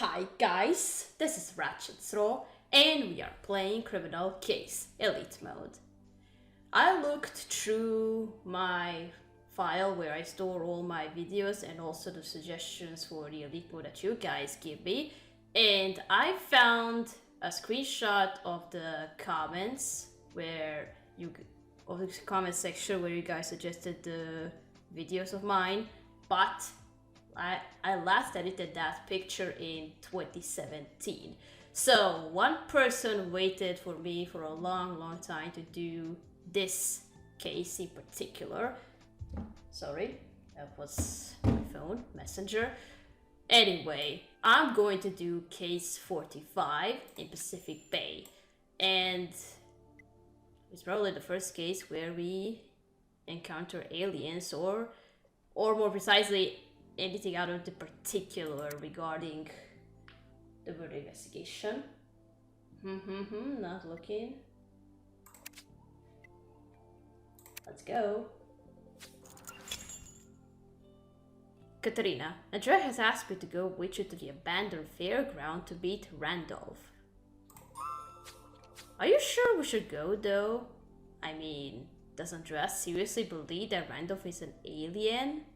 Hi guys, this is Ratchet Throw and we are playing Criminal Case Elite Mode. I looked through my file where I store all my videos and also the suggestions for the Elite Mode that you guys give me, and I found a screenshot of the comments of the comment section where you guys suggested the videos of mine, but I last edited that picture in 2017. So one person waited for me for a long time to do this case in particular. Sorry, that was my phone, Messenger. Anyway, I'm going to do case 45 in Pacific Bay. And it's probably the first case where we encounter aliens or more precisely, anything out of the particular regarding the murder investigation. Not looking. Let's go. Katerina, Andrea has asked me to go with you to the abandoned fairground to meet Randolph. Are you sure we should go though? I mean, does Andrea seriously believe that Randolph is an alien?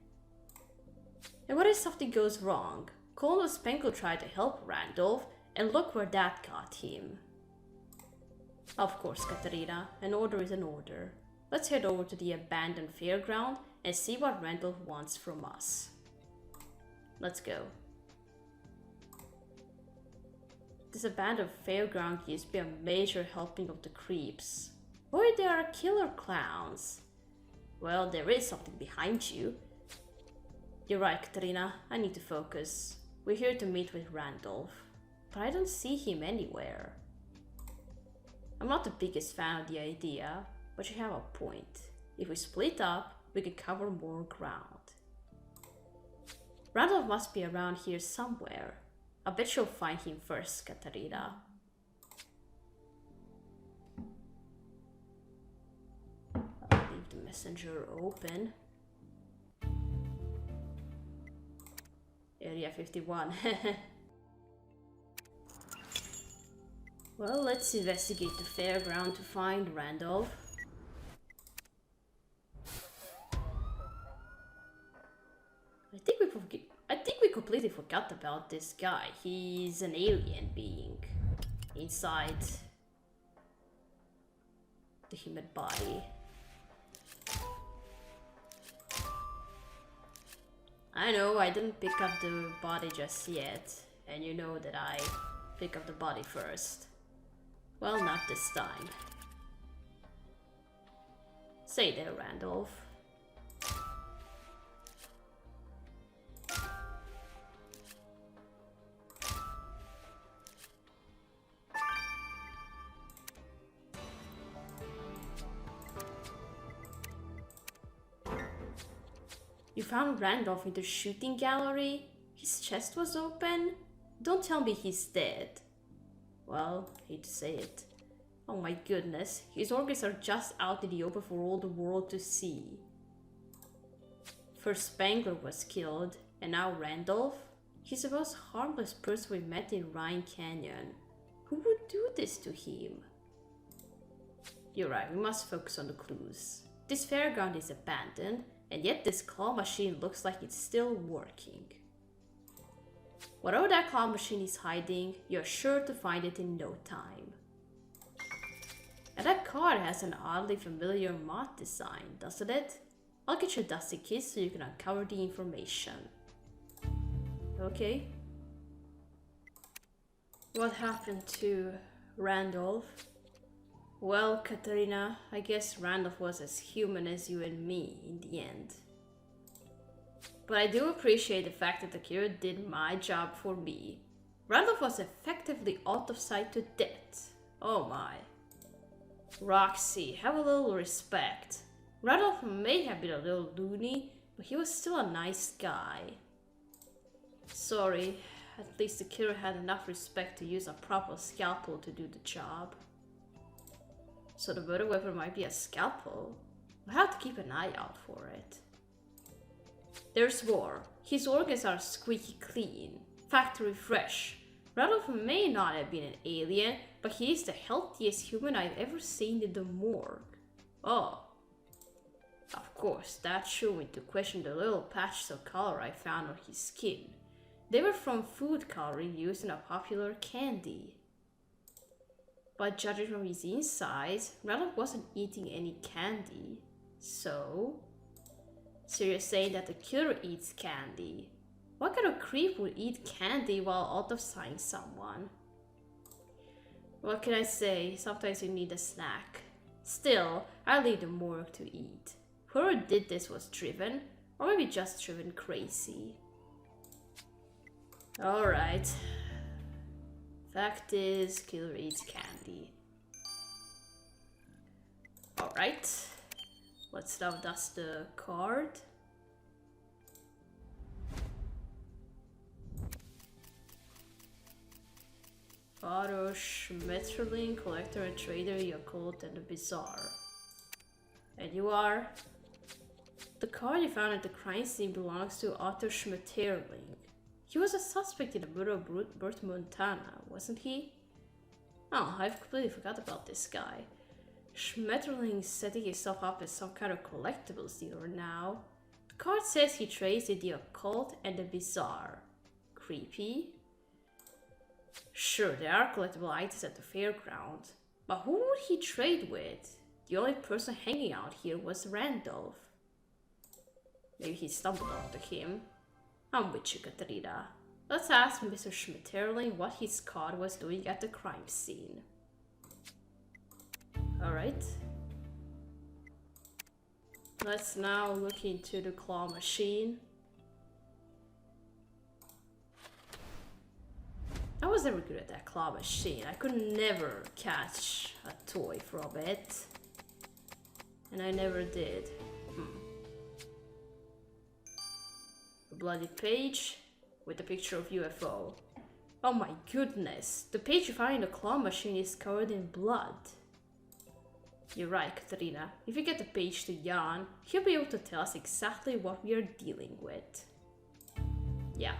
And what if something goes wrong? Colonel Spengle tried to help Randolph, and look where that got him. Of course, Katerina, an order is an order. Let's head over to the abandoned fairground and see what Randolph wants from us. Let's go. This abandoned fairground used to be a major helping of the creeps. Boy, there are killer clowns. Well, there is something behind you. You're right, Katerina. I need to focus. We're here to meet with Randolph, but I don't see him anywhere. I'm not the biggest fan of the idea, but you have a point. If we split up, we can cover more ground. Randolph must be around here somewhere. I bet you'll find him first, Katerina. I'll leave the messenger open. Area 51. Well, let's investigate the fairground to find Randolph. I think we completely forgot about this guy. He's an alien being inside the human body. I know I didn't pick up the body just yet, and you know that I pick up the body first. Well, not this time. Say there, Randolph. You found Randolph in the shooting gallery? His chest was open? Don't tell me he's dead. Well, hate to say it. Oh my goodness, his organs are just out in the open for all the world to see. First Spangler was killed, and now Randolph? He's the most harmless person we met in Rhine Canyon. Who would do this to him? You're right, we must focus on the clues. This fairground is abandoned, and yet this claw machine looks like it's still working. Whatever that claw machine is hiding, you're sure to find it in no time. And that card has an oddly familiar mod design, doesn't it? I'll get your dusty keys so you can uncover the information. Okay. What happened to Randolph? Well, Katerina, I guess Randolph was as human as you and me in the end. But I do appreciate the fact that Akira did my job for me. Randolph was effectively out of sight to death. Oh my. Roxy, have a little respect. Randolph may have been a little loony, but he was still a nice guy. Sorry, at least Akira had enough respect to use a proper scalpel to do the job. So the murder weapon might be a scalpel. We'll have to keep an eye out for it. There's more. His organs are squeaky clean. Factory fresh. Randolph may not have been an alien, but he is the healthiest human I've ever seen in the morgue. Oh. Of course, that drew me to question the little patches of color I found on his skin. They were from food coloring used in a popular candy. But judging from his insides, Randolph wasn't eating any candy. So you're saying that the killer eats candy? What kind of creep would eat candy while autopsying someone? What can I say? Sometimes you need a snack. Still, I'll leave the morgue to eat. Whoever did this was driven, or maybe just driven crazy. Alright. Fact is, killer eats candy. Alright. Let's now dust the card. Otto Schmetterling, collector and trader, Yakult, and the Bizarre. And you are? The card you found at the crime scene belongs to Otto Schmetterling. He was a suspect in the murder of Burt Montana, wasn't he? Oh, I've completely forgot about this guy. Schmetterling is setting himself up as some kind of collectibles dealer now. The card says he trades in the occult and the bizarre. Creepy? Sure, there are collectible items at the fairgrounds, but who would he trade with? The only person hanging out here was Randolph. Maybe he stumbled onto him. I'm with you, Katarina. Let's ask Mr. Schmetterling what his card was doing at the crime scene. Alright. Let's now look into the claw machine. I was never good at that claw machine. I could never catch a toy from it. And I never did. A bloody page with a picture of UFO. Oh my goodness. The page you find in the claw machine is covered in blood. You're right, Katarina. If you get the page to Jan, he'll be able to tell us exactly what we are dealing with. Yeah.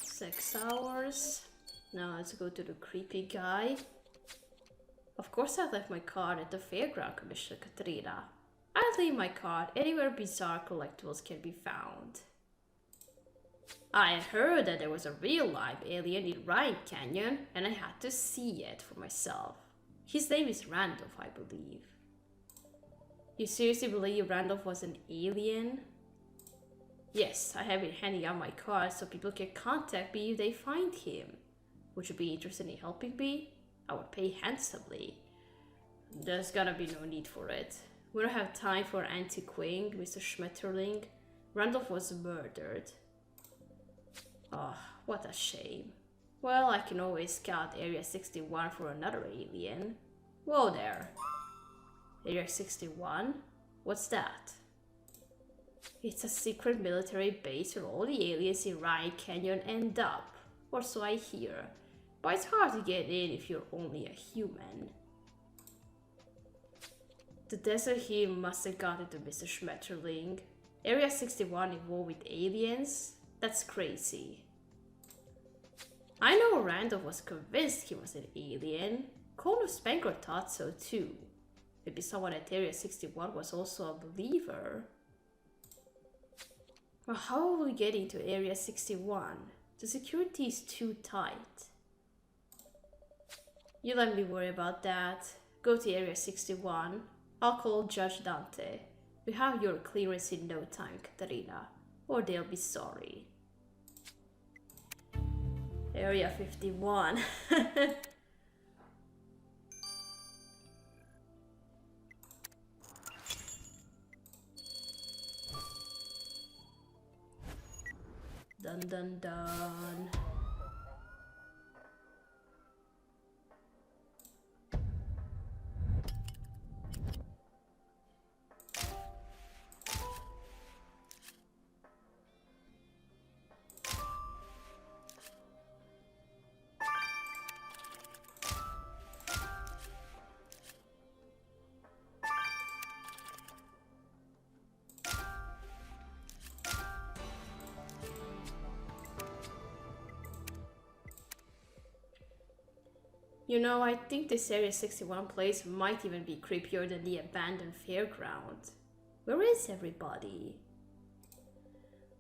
Six hours. Now let's go to the creepy guy. Of course I left my card at the fairground, Commissioner Katarina. I'd leave my card anywhere bizarre collectibles can be found. I heard that there was a real live alien in Ryan Canyon, and I had to see it for myself. His name is Randolph, I believe. You seriously believe Randolph was an alien? Yes, I have been handing out my cards so people can contact me if they find him. Would you be interested in helping me? I would pay handsomely. There's gonna be no need for it. We don't have time for anti-quing, Mr. Schmetterling. Randolph was murdered. Oh, what a shame. Well, I can always scout Area 61 for another alien. Whoa there. Area 61? What's that? It's a secret military base where all the aliens in Ryan Canyon end up. Or so I hear. But it's hard to get in if you're only a human. The desert here must have gotten to Mr. Schmetterling. Area 61 involved with aliens? That's crazy. I know Randolph was convinced he was an alien. Colonel Spangler thought so too. Maybe someone at Area 61 was also a believer. Well, how will we get into Area 61? The security is too tight. You let me worry about that. Go to Area 61. I'll call Judge Dante. We have your clearance in no time, Katarina. Or they'll be sorry. Area 51. Dun dun dun. You know, I think this Area 61 place might even be creepier than the abandoned fairground. Where is everybody?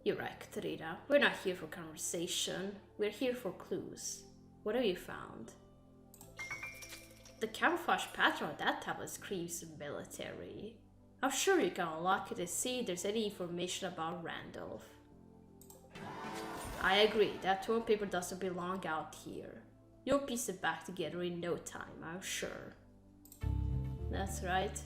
You're right, Katrina. We're not here for conversation. We're here for clues. What have you found? The camouflage pattern on that tablet screams military. I'm sure you can unlock it to see if there's any information about Randolph. I agree, that torn paper doesn't belong out here. You'll piece it back together in no time, I'm sure. That's right.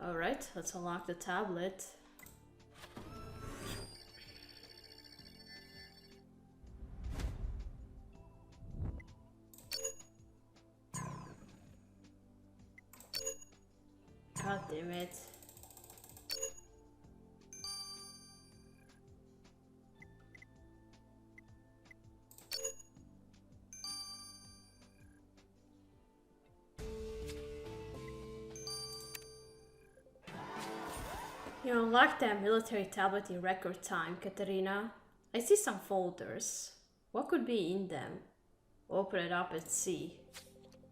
Alright, let's unlock the tablet. God damn it. You unlocked that military tablet in record time, Katerina. I see some folders. What could be in them? Open it up and see.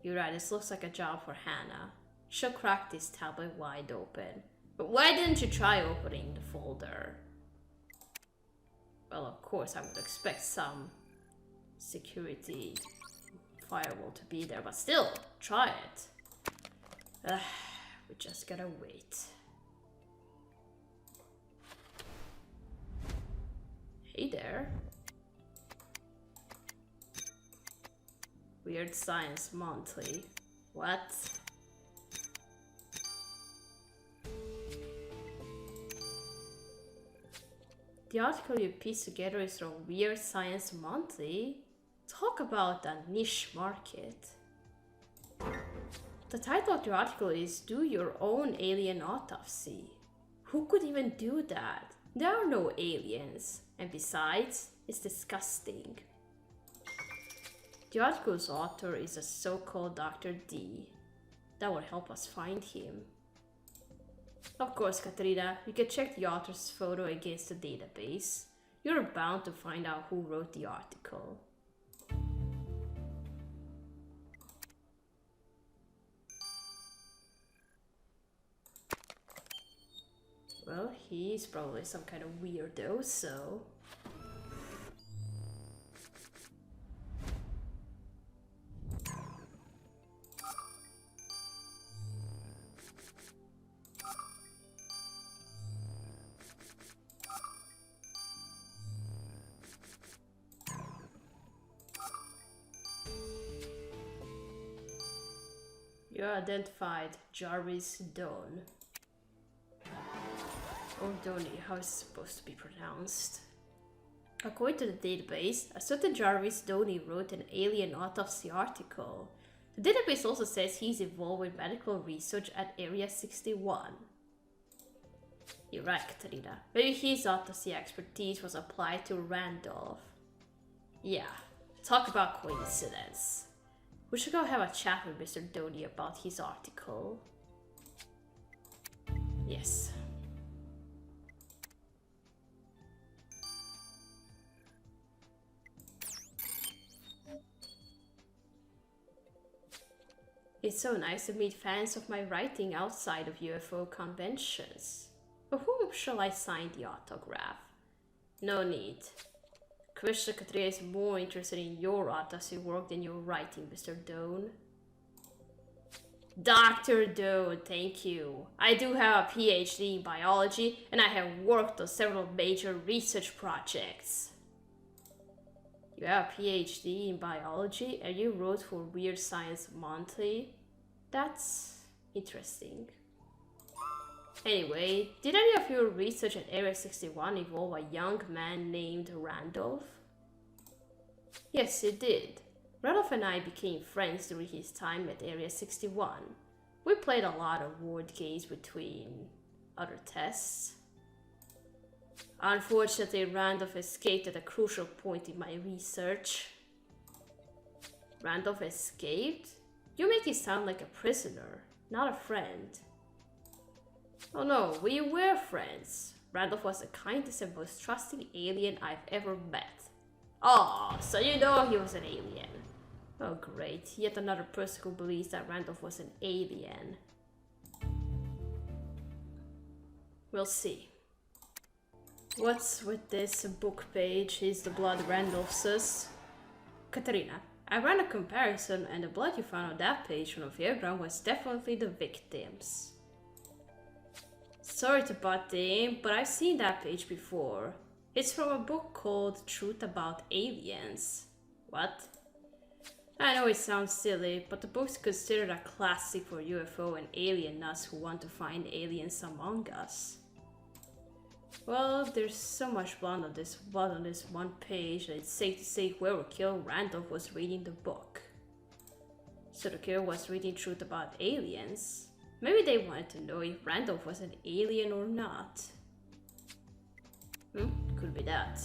You're right, this looks like a job for Hannah. She'll crack this tablet wide open. But why didn't you try opening the folder? Well, of course, I would expect some security firewall to be there, but still, try it. We just gotta wait. Hey there. Weird Science Monthly. What? The article you pieced together is from Weird Science Monthly. Talk about a niche market. The title of the article is Do Your Own Alien Autopsy. Who could even do that? There are no aliens. And besides, it's disgusting. The article's author is a so-called Dr. D. That would help us find him. Of course, Katrina, you can check the author's photo against the database. You're bound to find out who wrote the article. Well, he's probably some kind of weirdo, so... You identified Jarvis Dawn. Or Donny, how is it supposed to be pronounced? According to the database, a certain Jarvis Donny wrote an alien autopsy article. The database also says he's involved with medical research at Area 61. You're right, Katarina. Maybe his autopsy expertise was applied to Randolph. Yeah, talk about coincidence. We should go have a chat with Mr. Donny about his article. Yes. It's so nice to meet fans of my writing outside of UFO conventions. For whom shall I sign the autograph? No need. Commissioner Katrina is more interested in your autopsy work than your writing, Mr. Doan. Dr. Doan, thank you. I do have a PhD in biology and I have worked on several major research projects. You have a PhD in biology and you wrote for Weird Science Monthly? That's interesting. Anyway, did any of your research at Area 61 involve a young man named Randolph? Yes, it did. Randolph and I became friends during his time at Area 61. We played a lot of word games between other tests. Unfortunately, Randolph escaped at a crucial point in my research. Randolph escaped? You make it sound like a prisoner, not a friend. Oh no, we were friends. Randolph was the kindest and most trusting alien I've ever met. Oh, so you know he was an alien. Oh great, yet another person who believes that Randolph was an alien. We'll see. What's with this book page? Is the blood Randolph's? Katerina, I ran a comparison and the blood you found on that page from the fairground was definitely the victim's. Sorry to butt in, but I've seen that page before. It's from a book called Truth About Aliens. What? I know it sounds silly, but the book's considered a classic for UFO and alien nuts who want to find aliens among us. Well, there's so much blood on this one page that it's safe to say whoever killed Randolph was reading the book. So the killer was reading Truth About Aliens. Maybe they wanted to know if Randolph was an alien or not. Could be that.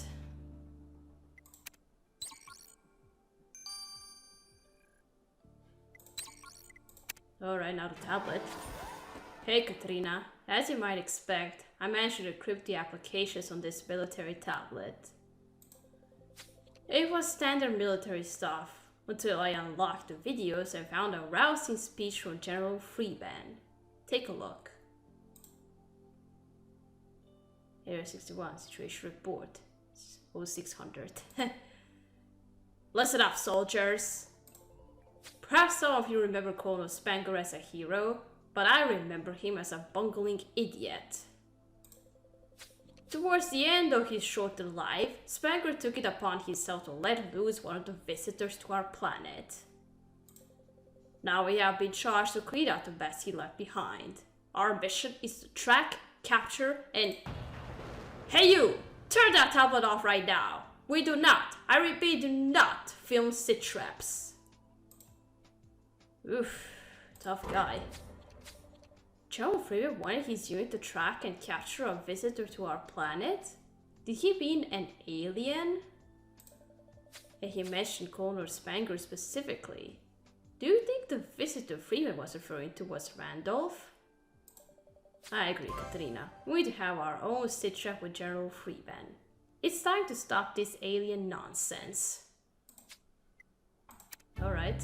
Alright, now the tablet. Hey Katrina, as you might expect, I managed to decrypt the applications on this military tablet. It was standard military stuff, until I unlocked the videos and found a rousing speech from General Freeman. Take a look. Area 61, situation report. 0600. Listen up, soldiers. Perhaps some of you remember Colonel Spangler as a hero, but I remember him as a bungling idiot. Towards the end of his short life, Spangler took it upon himself to let loose one of the visitors to our planet. Now we have been charged to clean out the mess he left behind. Our mission is to track, capture, and... Hey you! Turn that tablet off right now! We do not, I repeat, do not film sit traps. Oof, tough guy. General Freeman wanted his unit to track and capture a visitor to our planet? Did he mean an alien? And he mentioned Colonel Spangler specifically. Do you think the visitor Freeman was referring to was Randolph? I agree, Katrina. We need to have our own sit-trap with General Freeman. It's time to stop this alien nonsense. Alright.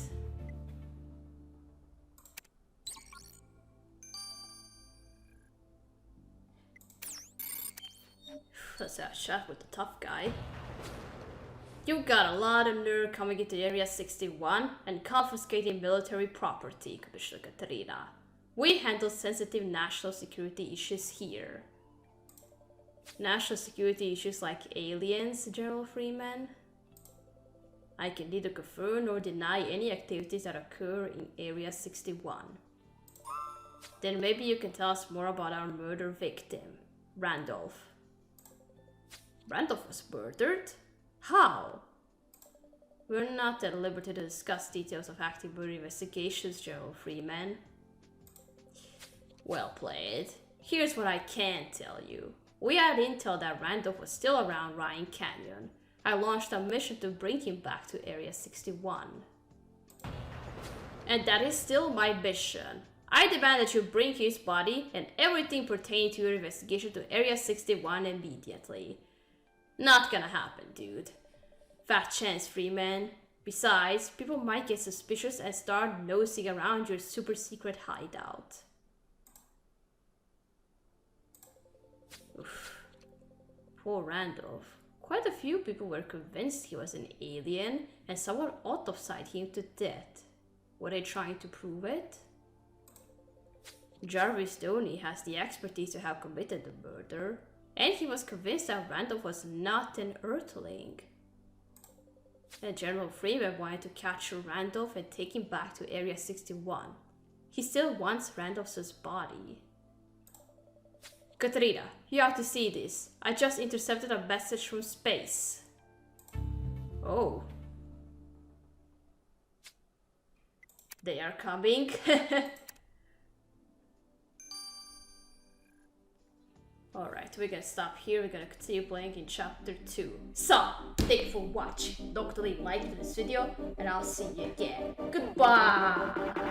Let's have a chat with the tough guy. You got a lot of nerve coming into Area 61 and confiscating military property, Commissioner Katerina. We handle sensitive national security issues here. National security issues like aliens, General Freeman? I can neither confirm nor deny any activities that occur in Area 61. Then maybe you can tell us more about our murder victim, Randolph. Randolph was murdered? How? We're not at liberty to discuss details of active murder investigations, General Freeman. Well played. Here's what I can tell you. We had intel that Randolph was still around Ryan Canyon. I launched a mission to bring him back to Area 61. And that is still my mission. I demand that you bring his body and everything pertaining to your investigation to Area 61 immediately. Not gonna happen, dude. Fat chance, Freeman. Besides, people might get suspicious and start nosing around your super secret hideout. Oof. Poor Randolph. Quite a few people were convinced he was an alien and someone autopsied him to death. Were they trying to prove it? Jarvis Stoney has the expertise to have committed the murder, and he was convinced that Randolph was not an Earthling. And General Freeman wanted to capture Randolph and take him back to Area 61. He still wants Randolph's body. Katrina, you have to see this. I just intercepted a message from space. Oh. They are coming. Alright, we're gonna stop here. We're gonna continue playing in chapter 2. So, thank you for watching. Don't forget to leave a like to this video, and I'll see you again. Goodbye!